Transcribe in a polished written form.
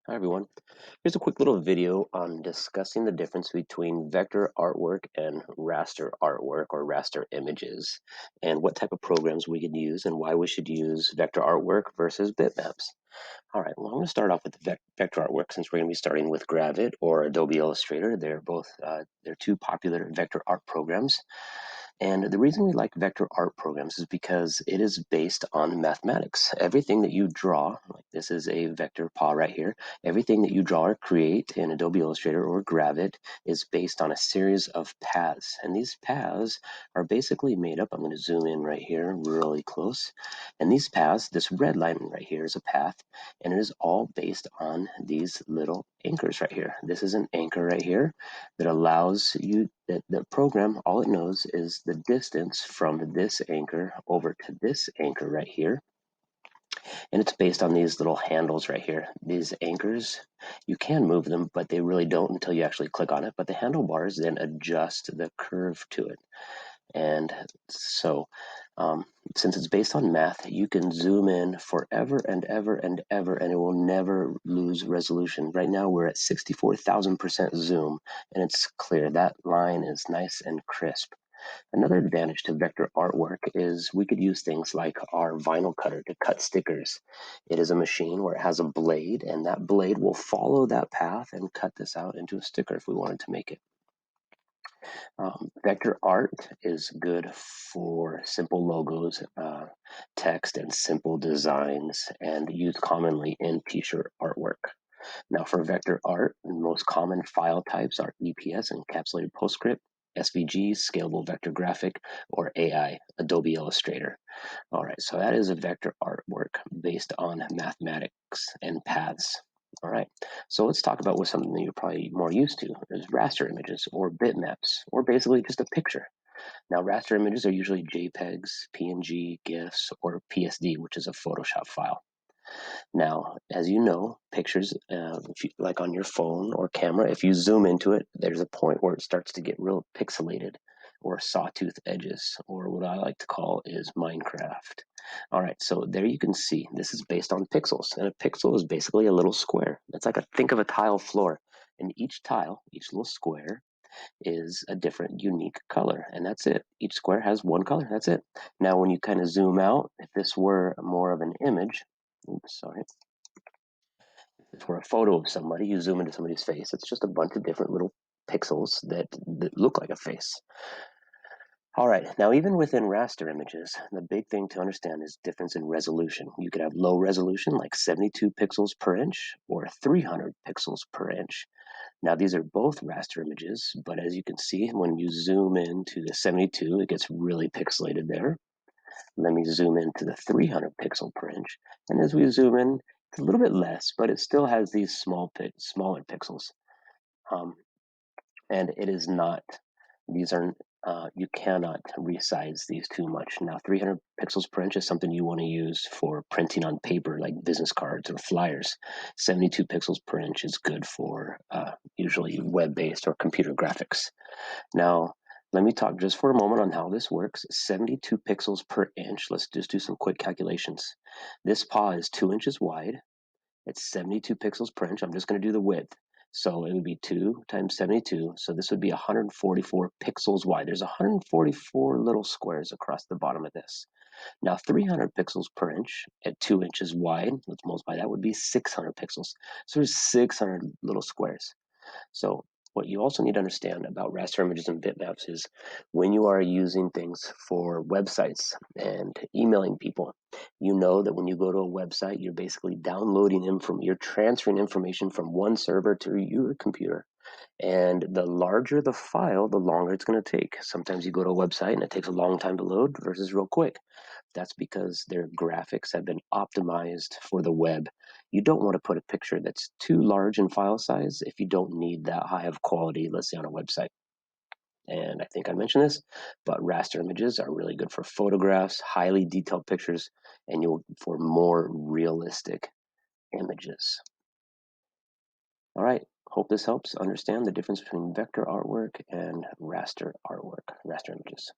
Hi everyone. Here's a quick little video on discussing the difference between vector artwork and raster artwork or raster images, and what type of programs we can use and why we should use vector artwork versus bitmaps. All right, well, I'm going to start off with the vector artwork since we're going to be starting with Gravit or Adobe Illustrator. They're two popular vector art programs. And the reason we like vector art programs is because it is based on mathematics. Everything that you draw, like this is a vector paw right here, everything that you draw or create in Adobe Illustrator or Gravit is based on a series of paths. And these paths are basically made up. I'm going to zoom in right here really close. And these paths, this red line right here is a path, and it is all based on these little anchors right here. This is an anchor right here that allows you, that the program, all it knows is the distance from this anchor over to this anchor right here. And it's based on these little handles right here. These anchors, you can move them, but they really don't until you actually click on it. But the handlebars then adjust the curve to it. And so, since it's based on math, you can zoom in forever and ever and ever, and it will never lose resolution. Right now, we're at 64,000% zoom, and it's clear. That line is nice and crisp. Another advantage to vector artwork is we could use things like our vinyl cutter to cut stickers. It is a machine where it has a blade, and that blade will follow that path and cut this out into a sticker if we wanted to make it. Vector art is good for simple logos, text, and simple designs, and used commonly in t-shirt artwork. Now, for vector art, the most common file types are EPS, encapsulated PostScript, SVG, scalable vector graphic, or AI, Adobe Illustrator. All right, so that is a vector artwork based on mathematics and paths. All right, so let's talk about something that you're probably more used to is raster images or bitmaps, or basically just a picture. Now, raster images are usually JPEGs, PNG, GIFs, or PSD, which is a Photoshop file. Now, as you know, pictures, like on your phone or camera, if you zoom into it, there's a point where it starts to get real pixelated or sawtooth edges, or what I like to call is Minecraft. All right, so there you can see this is based on pixels, and a pixel is basically a little square. It's like think of a tile floor, and each tile, each little square, is a different unique color, and that's it. Each square has one color, that's it. Now, when you kind of zoom out, if this were more of an image, oops, sorry, for a photo of somebody, you zoom into somebody's face, it's just a bunch of different little pixels that look like a face. All right, now even within raster images, the big thing to understand is difference in resolution. You could have low resolution, like 72 pixels per inch, or 300 pixels per inch. Now these are both raster images, but as you can see, when you zoom into the 72, it gets really pixelated there. Let me zoom into the 300 pixel per inch, and as we zoom in, it's a little bit less, but it still has these smaller pixels. And it is not, these are, you cannot resize these too much. Now, 300 pixels per inch is something you want to use for printing on paper, like business cards or flyers. 72 pixels per inch is good for usually web-based or computer graphics. Now, let me talk just for a moment on how this works. 72 pixels per inch, let's just do some quick calculations. This paw is 2 inches wide. It's 72 pixels per inch. I'm just going to do the width. So it would be 2 times 72. So this would be 144 pixels wide. There's 144 little squares across the bottom of this. Now, 300 pixels per inch at 2 inches wide, let's multiply that, would be 600 pixels. So there's 600 little squares. So what you also need to understand about raster images and bitmaps is when you are using things for websites and emailing people, you know that when you go to a website, you're basically you're transferring information from one server to your computer. And the larger the file, the longer it's going to take. Sometimes you go to a website and it takes a long time to load versus real quick. That's because their graphics have been optimized for the web. You don't want to put a picture that's too large in file size if you don't need that high of quality, let's say on a website. And I think I mentioned this, but raster images are really good for photographs, highly detailed pictures, and for more realistic images. All right, hope this helps understand the difference between vector artwork and raster images.